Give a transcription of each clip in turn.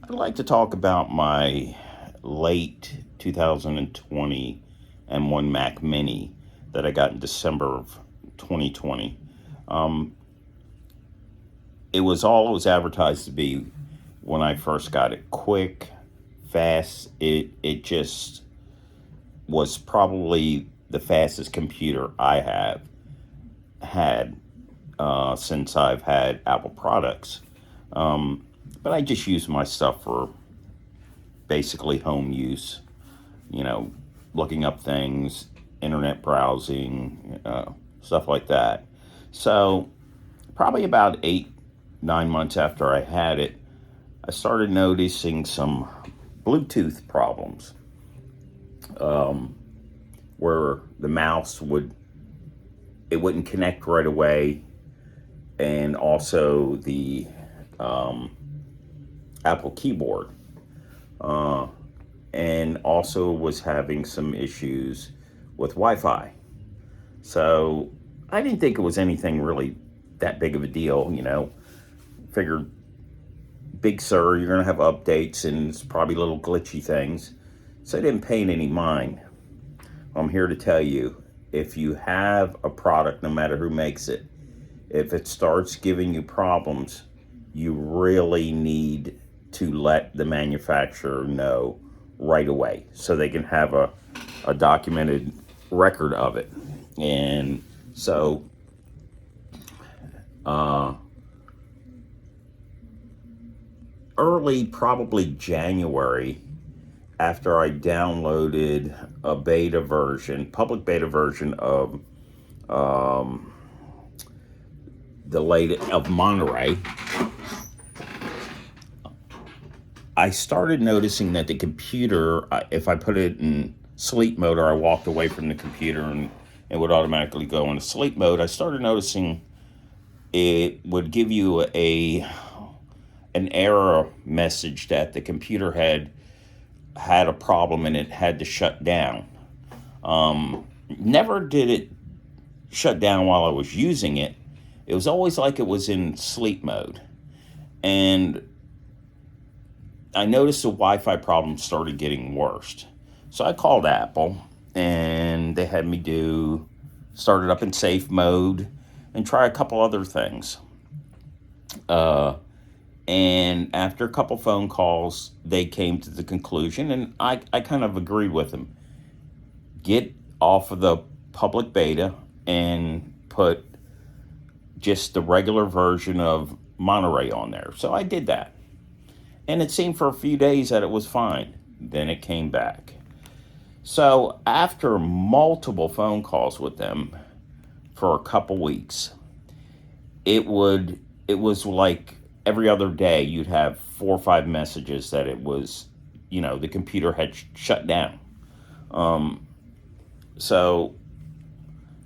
I'd like to talk about my late 2020 M1 Mac Mini that I got in December of 2020. Um, it was all it was advertised to be when I first got it. Quick, fast. It just was probably the fastest computer I have had since I've had Apple products. Um, but I just use my stuff for basically home use, you know, looking up things, internet browsing, stuff like that. So, probably about 8, 9 months after I had it, I started noticing some Bluetooth problems where the mouse wouldn't connect right away, and also the um, Apple keyboard, uh, and also was having some issues with Wi-Fi. So I didn't think it was anything really that big of a deal, you know. Figured, big sir, you're gonna have updates and it's probably little glitchy things. So I didn't pay it any mind. I'm here to tell you, if you have a product, no matter who makes it, if it starts giving you problems, you really need to let the manufacturer know right away so they can have a documented record of it. And so, uh, early, probably January, after I downloaded a beta version, public beta version of um, the late of Monterey, I started noticing that the computer, if I put it in sleep mode or I walked away from the computer and it would automatically go into sleep mode, I started noticing it would give you an error message that the computer had a problem and it had to shut down. Never did it shut down while I was using it. It was always like it was in sleep mode. And I noticed the Wi-Fi problem started getting worse. So I called Apple and they had me start it up in safe mode and try a couple other things. Uh, and after a couple phone calls, they came to the conclusion, and I kind of agreed with them. Get off of the public beta and put just the regular version of Monterey on there. So I did that. And it seemed for a few days that it was fine. Then it came back. So after multiple phone calls with them for a couple weeks, it was like every other day you'd have 4 or 5 messages that it was, the computer had shut down. Um, so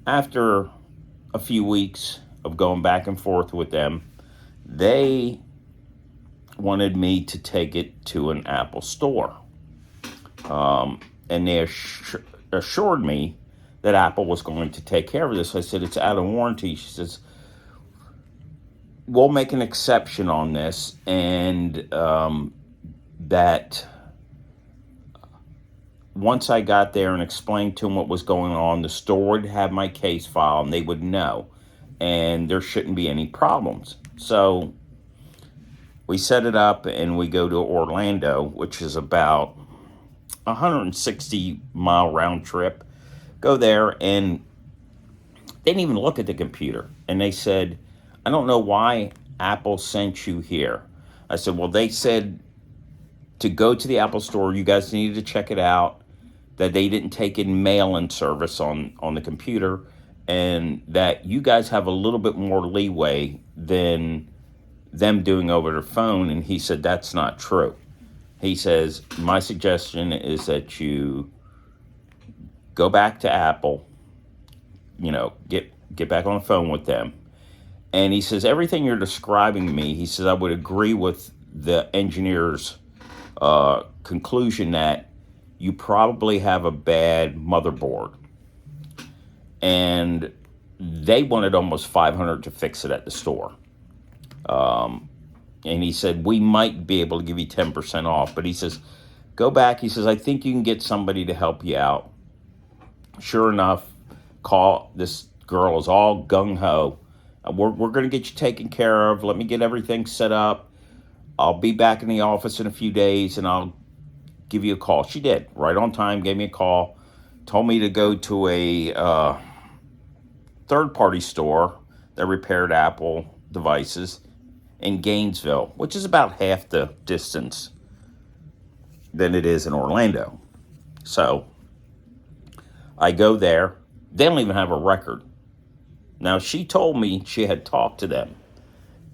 after a few weeks of going back and forth with them, they wanted me to take it to an Apple store. And they assured me that Apple was going to take care of this. I said, it's out of warranty. She says, we'll make an exception on this, and that once I got there and explained to them what was going on, the store would have my case file and they would know, and there shouldn't be any problems. So we set it up and we go to Orlando, which is about 160-mile round trip. Go there, and they didn't even look at the computer. And they said, I don't know why Apple sent you here. I said, well, they said to go to the Apple store, you guys needed to check it out, that they didn't take in mail-in service on the computer, and that you guys have a little bit more leeway than them doing over the phone. And he said, that's not true. He says, my suggestion is that you go back to Apple, get back on the phone with them. And he says, everything you're describing to me, he says, I would agree with the engineer's conclusion that you probably have a bad motherboard. And they wanted almost $500 to fix it at the store. And he said, we might be able to give you 10% off. But he says, go back. He says, I think you can get somebody to help you out. Sure enough, this girl is all gung-ho. We're going to get you taken care of. Let me get everything set up. I'll be back in the office in a few days, and I'll give you a call. She did. Right on time, gave me a call. Told me to go to a third-party store that repaired Apple devices in Gainesville, which is about half the distance than it is in Orlando. So I go there. They don't even have a record. Now, she told me she had talked to them.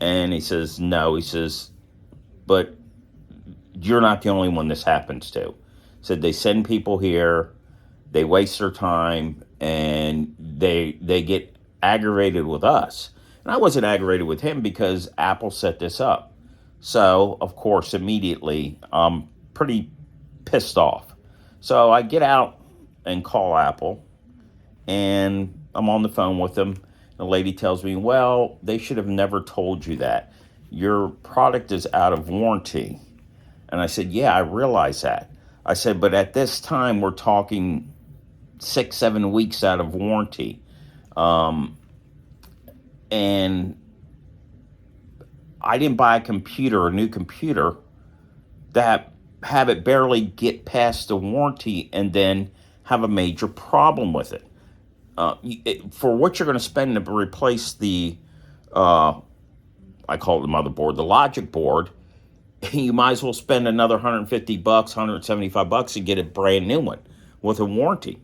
And he says, no. He says, but you're not the only one this happens to. Said they send people here, they waste their time, and they get aggravated with us. And I wasn't aggravated with him because Apple set this up. So, of course, immediately I'm pretty pissed off. So I get out and call Apple, and I'm on the phone with them. The lady tells me, well, they should have never told you that. Your product is out of warranty. And I said, yeah, I realize that. I said, but at this time, we're talking 6-7 weeks out of warranty. And I didn't buy a new computer, that have it barely get past the warranty and then have a major problem with it. For what you're going to spend to replace the, I call it the motherboard, the logic board, you might as well spend another $150, $175 to get a brand new one with a warranty.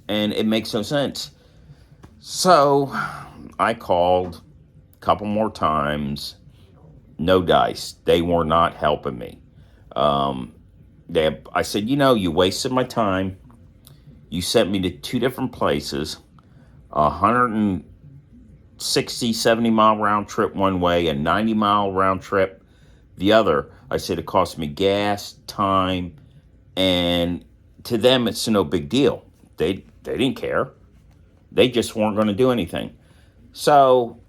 And it makes no sense. So I called a couple more times. No dice. They were not helping me. I said, you wasted my time. You sent me to 2 different places, 160, 70-mile round trip one way, a 90-mile round trip the other. I said it cost me gas, time, and to them it's no big deal. They didn't care. They just weren't going to do anything. So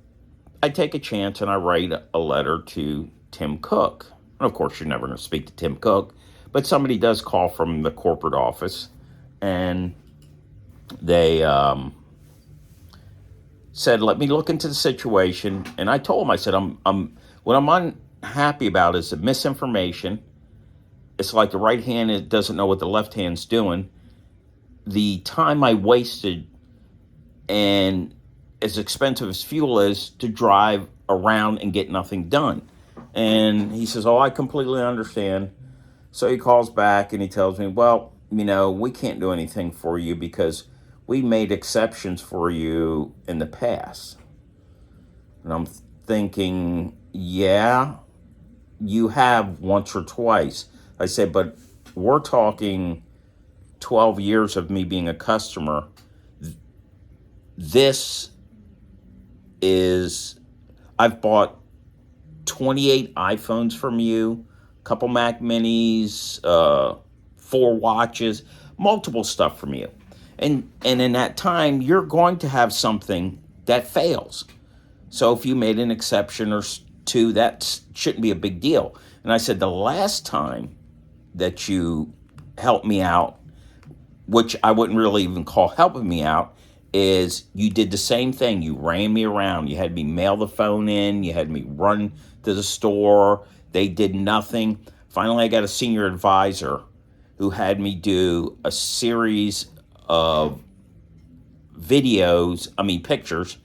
I take a chance and I write a letter to Tim Cook. And of course, you're never going to speak to Tim Cook, but somebody does call from the corporate office, and they said, let me look into the situation. And I told them, I said, what I'm unhappy about is the misinformation. It's like the right hand doesn't know what the left hand's doing. The time I wasted, and as expensive as fuel is, to drive around and get nothing done. And he says, I completely understand. So he calls back and he tells me, well, we can't do anything for you because we made exceptions for you in the past. And I'm thinking, yeah, you have once or twice. I said, but we're talking 12 years of me being a customer. I've bought 28 iPhones from you, a couple Mac Minis, 4 watches, multiple stuff from you. And in that time, you're going to have something that fails. So if you made an exception or 2, that shouldn't be a big deal. And I said, the last time that you helped me out, which I wouldn't really even call helping me out, is you did the same thing. You ran me around. You had me mail the phone in. You had me run to the store. They did nothing. Finally, I got a senior advisor who had me do a series of pictures,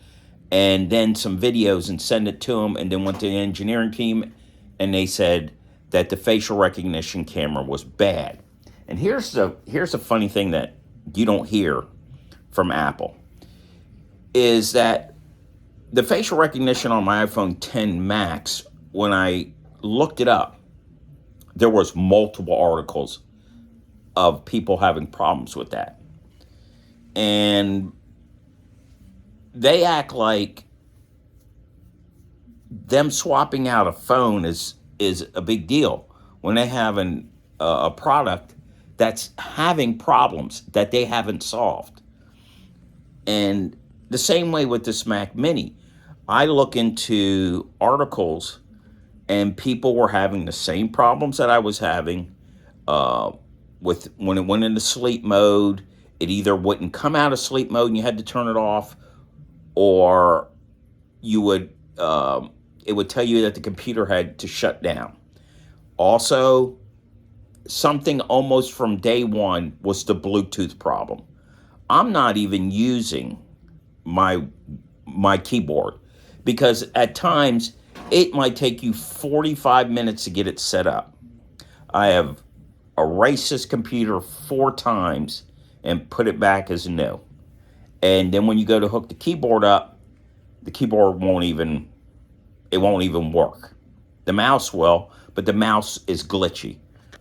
and then some videos, and send it to them, and then went to the engineering team, and they said that the facial recognition camera was bad. And here's the funny thing that you don't hear from Apple, is that the facial recognition on my iPhone X Max, when I looked it up, there was multiple articles of people having problems with that. And they act like them swapping out a phone is a big deal when they have a product that's having problems that they haven't solved. And the same way with this Mac Mini. I look into articles and people were having the same problems that I was having. Uh, with when it went into sleep mode, it either wouldn't come out of sleep mode and you had to turn it off, or you would it would tell you that the computer had to shut down. Also, something almost from day one was the Bluetooth problem. I'm not even using my my keyboard because at times it might take you 45 minutes to get it set up. I have erased this computer 4 times and put it back as new. And then when you go to hook the keyboard up, the keyboard won't even work. The mouse will, but the mouse is glitchy.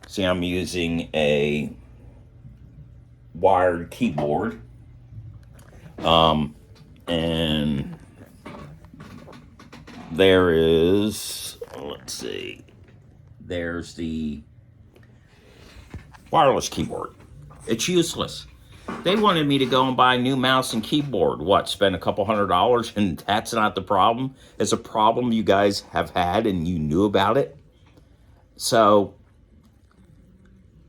See, I'm using a wired keyboard. And there is, let's see, there's the wireless keyboard. It's useless. They wanted me to go and buy a new mouse and keyboard. What, spend a couple $100, and that's not the problem? It's a problem you guys have had and you knew about it. So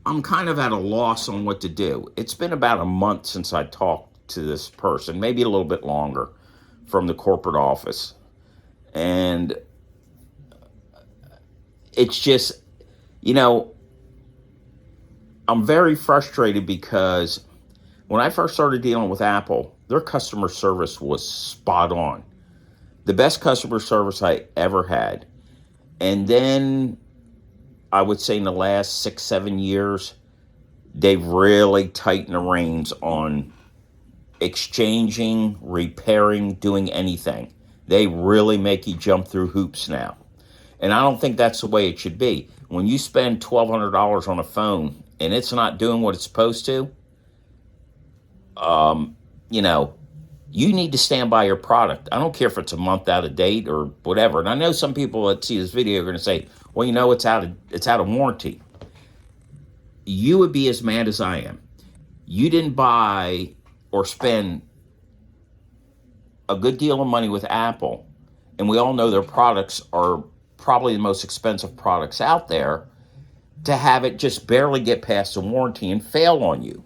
I'm kind of at a loss on what to do. It's been about a month since I talked to this person, maybe a little bit longer, from the corporate office. And it's just, you know, I'm very frustrated because when I first started dealing with Apple, their customer service was spot on. The best customer service I ever had. And then I would say in the last 6, 7 years, they've really tightened the reins on exchanging, repairing, doing anything. They really make you jump through hoops now. And I don't think that's the way it should be. When you spend $1,200 on a phone and it's not doing what it's supposed to, you know, you need to stand by your product. I don't care if it's a month out of date or whatever. And I know some people that see this video are going to say, well, you know, it's out of warranty. You would be as mad as I am. You didn't buy or spend a good deal of money with Apple, and we all know their products are probably the most expensive products out there, to have it just barely get past the warranty and fail on you.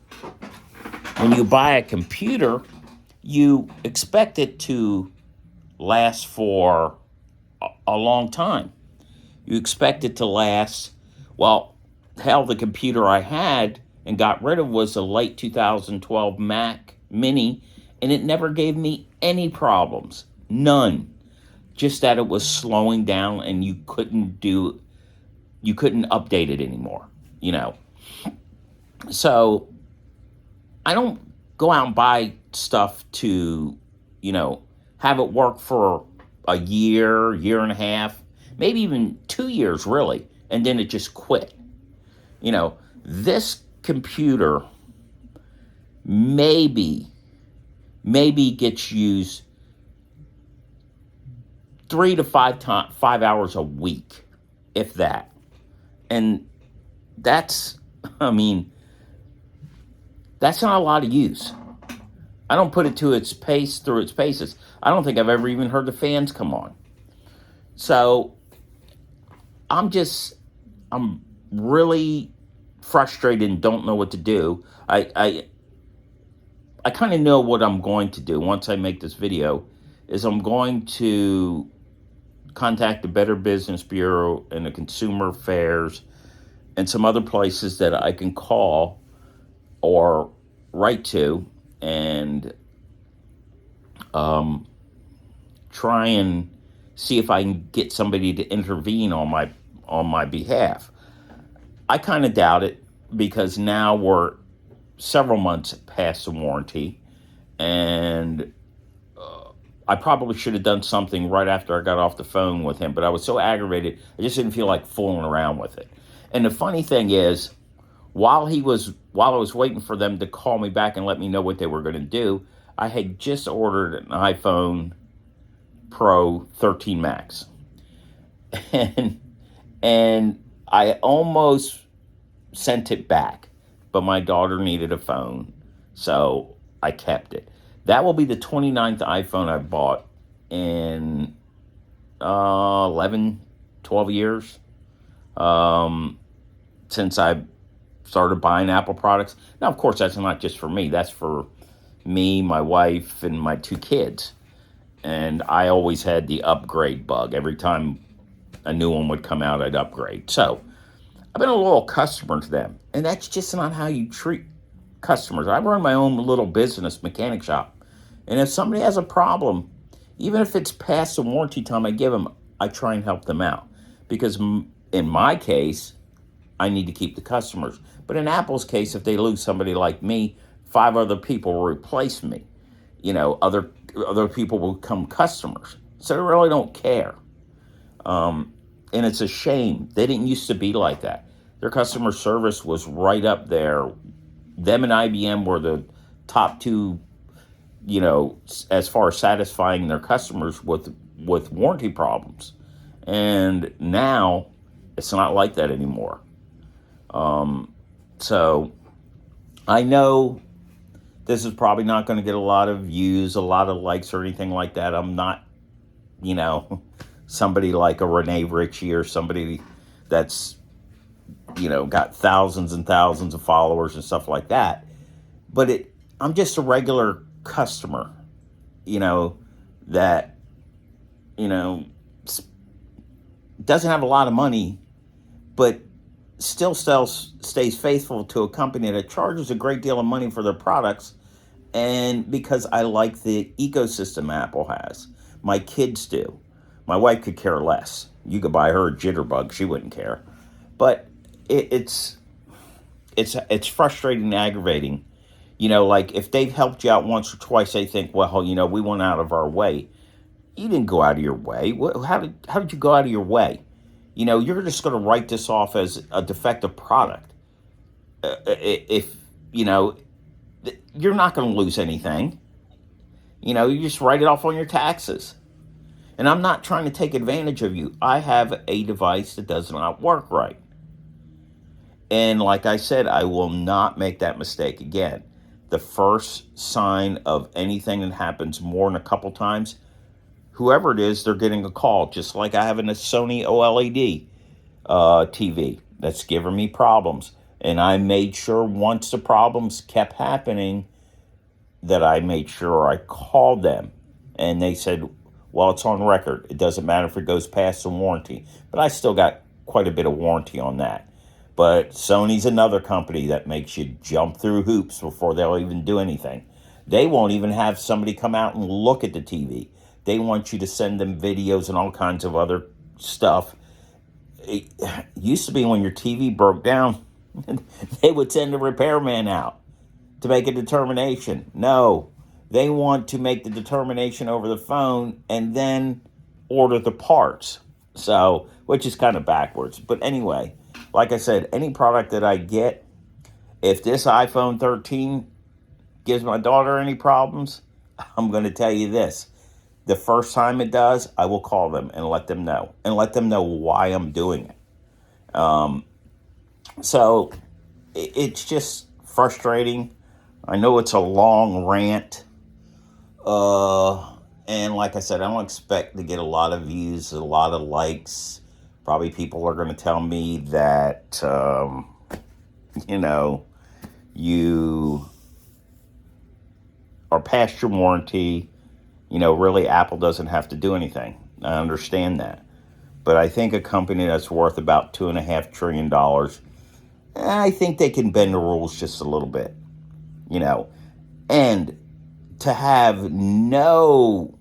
When you buy a computer, you expect it to last for a long time. You expect it to last, well, hell, the computer I had and got rid of was a late 2012 Mac Mini, and it never gave me any problems. None. Just that it was slowing down and you couldn't update it anymore, you know. So I don't go out and buy stuff to, you know, have it work for a year, year and a half, maybe even 2 years, really, and then it just quit. You know, this computer maybe gets used 3 to 5 hours a week, if that. And that's, I mean, that's not a lot of use. I don't put it to its pace through its paces. I don't think I've ever even heard the fans come on. So I'm really frustrated and don't know what to do. I kind of know what I'm going to do once I make this video, is I'm going to contact the Better Business Bureau and the Consumer Affairs and some other places that I can call or write to, and try and see if I can get somebody to intervene on my behalf. I kind of doubt it, because now we're several months past the warranty, and I probably should have done something right after I got off the phone with him, but I was so aggravated, I just didn't feel like fooling around with it. And the funny thing is, while I was waiting for them to call me back and let me know what they were going to do, I had just ordered an iPhone Pro 13 Max. And I almost sent it back, but my daughter needed a phone, so I kept it. That will be the 29th iPhone I bought in 11 12 years since I started buying Apple products. Now, of course, that's not just for me. That's for me, my wife, and my two kids. And I always had the upgrade bug. Every time a new one would come out, I'd upgrade. So I've been a loyal customer to them. And that's just not how you treat customers. I run my own little business mechanic shop. And if somebody has a problem, even if it's past the warranty time I give them, I try and help them out. Because in my case, I need to keep the customers. But in Apple's case, if they lose somebody like me, 5 other people will replace me. Other people will become customers. So they really don't care. And it's a shame. They didn't used to be like that. Their customer service was right up there. Them and IBM were the top two, as far as satisfying their customers with warranty problems. And now it's not like that anymore. So I know this is probably not going to get a lot of views, a lot of likes, or anything like that. I'm not, somebody like a Renee Ritchie or somebody that's, got thousands and thousands of followers and stuff like that. But I'm just a regular customer, that, doesn't have a lot of money, but still stays faithful to a company that charges a great deal of money for their products. And because I like the ecosystem Apple has. My kids do. My wife could care less. You could buy her a Jitterbug, she wouldn't care. But it's frustrating and aggravating. Like if they've helped you out once or twice, they think, well, we went out of our way. You didn't go out of your way. How did you go out of your way? You're just going to write this off as a defective product. If you're not going to lose anything. You just write it off on your taxes. And I'm not trying to take advantage of you. I have a device that does not work right. And like I said, I will not make that mistake again. The first sign of anything that happens more than a couple times, whoever it is, they're getting a call. Just like I have a Sony OLED TV that's giving me problems. And I made sure once the problems kept happening that I made sure I called them. And they said, well, it's on record. It doesn't matter if it goes past the warranty. But I still got quite a bit of warranty on that. But Sony's another company that makes you jump through hoops before they'll even do anything. They won't even have somebody come out and look at the TV. They want you to send them videos and all kinds of other stuff. It used to be when your TV broke down, they would send a repairman out to make a determination. No, they want to make the determination over the phone and then order the parts. So, which is kind of backwards. But anyway, like I said, any product that I get, if this iPhone 13 gives my daughter any problems, I'm going to tell you this. The first time it does, I will call them and let them know. And let them know why I'm doing it. So it's just frustrating. I know it's a long rant. And like I said, I don't expect to get a lot of views, a lot of likes. Probably people are going to tell me that, you are past your warranty. Really, Apple doesn't have to do anything. I understand that. But I think a company that's worth about $2.5 trillion, I think they can bend the rules just a little bit. And to have no,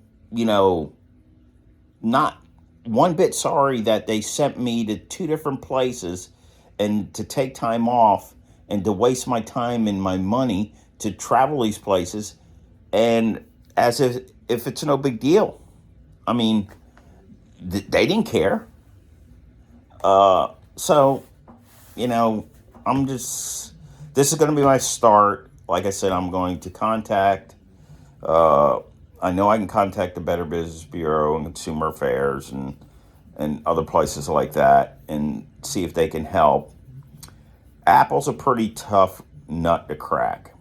not one bit sorry that they sent me to 2 different places and to take time off and to waste my time and my money to travel these places, and as if it's no big deal. I mean, they didn't care. So, I'm just, this is going to be my start. Like I said, I'm going to contact, I know I can contact the Better Business Bureau and Consumer Affairs and other places like that and see if they can help. Apple's a pretty tough nut to crack.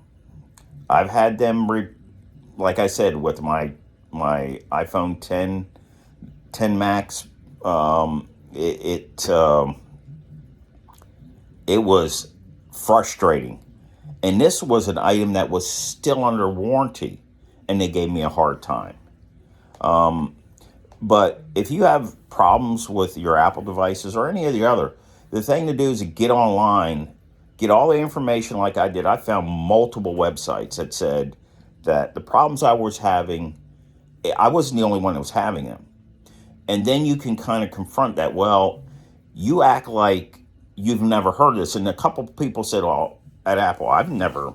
I've had them, like I said, with my iPhone 10 Max, it it was frustrating. And this was an item that was still under warranty, and they gave me a hard time. But if you have problems with your Apple devices or any of the other, the thing to do is to get online, get all the information like I did. I found multiple websites that said that the problems I was having, I wasn't the only one that was having them. And then you can kind of confront that. Well, you act like you've never heard this. And a couple of people said, well, at Apple, I've never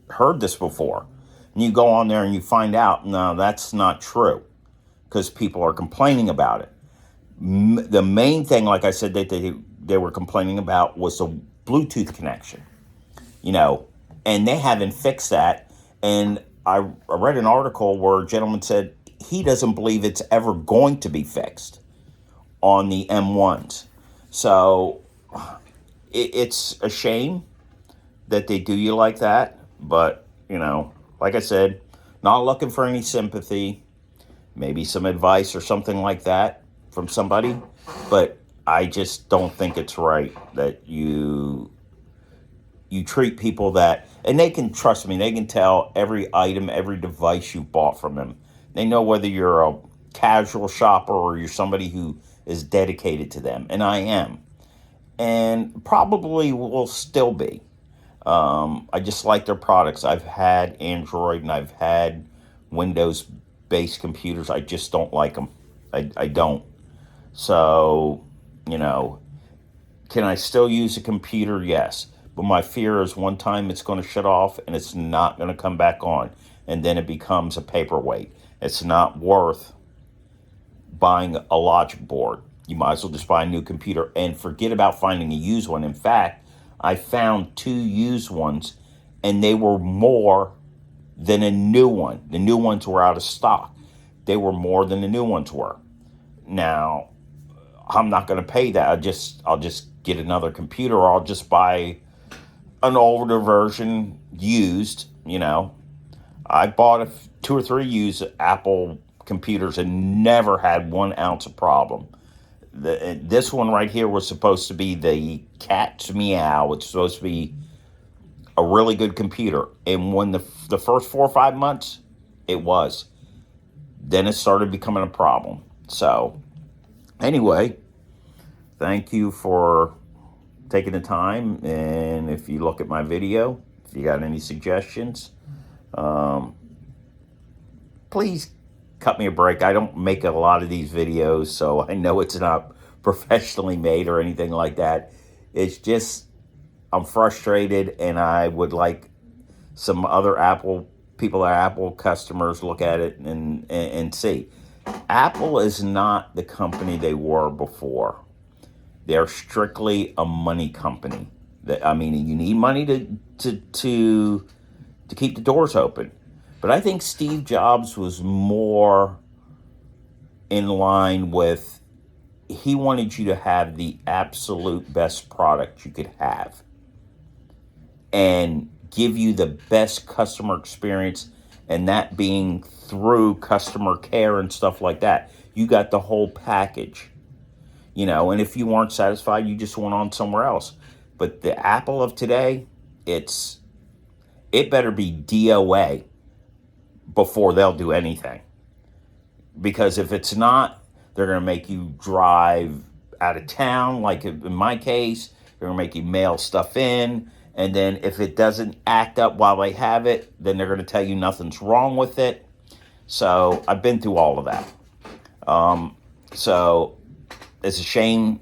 heard this before. And you go on there and you find out, no, that's not true, because people are complaining about it. The main thing, like I said, that they were complaining about was the Bluetooth connection, you know, and they haven't fixed that. And I read an article where a gentleman said he doesn't believe it's ever going to be fixed on the M1s. So it's a shame that they do you like that. But, you know, like I said, not looking for any sympathy, maybe some advice or something like that from somebody. But I just don't think it's right that you treat people that, and they can, trust me, they can tell every item, every device you bought from them. They know whether you're a casual shopper or you're somebody who is dedicated to them, and I am, and probably will still be. I just like their products. I've had Android and I've had Windows-based computers. I just don't like them. I don't. So, you know, can I still use a computer? Yes. But my fear is one time it's going to shut off and it's not going to come back on. And then it becomes a paperweight. It's not worth buying a logic board. You might as well just buy a new computer and forget about finding a used one. In fact, I found 2 used ones and they were more than a new one. The new ones were out of stock. They were more than the new ones were. Now, I'm not going to pay that. I'll just get another computer, or I'll just buy an older version used. You know, I bought 2 or 3 used Apple computers and never had 1 ounce of problem. This one right here was supposed to be the cat's meow. It's supposed to be a really good computer. And when the first 4 or 5 months, it was. Then it started becoming a problem. So, anyway, thank you for taking the time. And if you look at my video, if you got any suggestions, please cut me a break. I don't make a lot of these videos, so I know it's not professionally made or anything like that. It's just I'm frustrated, and I would like some other Apple people, that are Apple customers, look at it and see. Apple is not the company they were before. They're strictly a money company. I mean, you need money to keep the doors open. But I think Steve Jobs was more in line with, he wanted you to have the absolute best product you could have and give you the best customer experience, and that being through customer care and stuff like that. You got the whole package, you know, and if you weren't satisfied, you just went on somewhere else. But the Apple of today, it better be DOA before they'll do anything. Because if it's not, they're going to make you drive out of town, like in my case. They're going to make you mail stuff in. And then if it doesn't act up while they have it, then they're going to tell you nothing's wrong with it. So I've been through all of that. So it's a shame.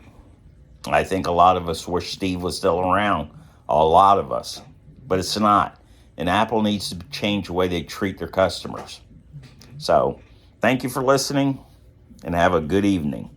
I think a lot of us wish Steve was still around. A lot of us. But it's not. And Apple needs to change the way they treat their customers. So thank you for listening, and have a good evening.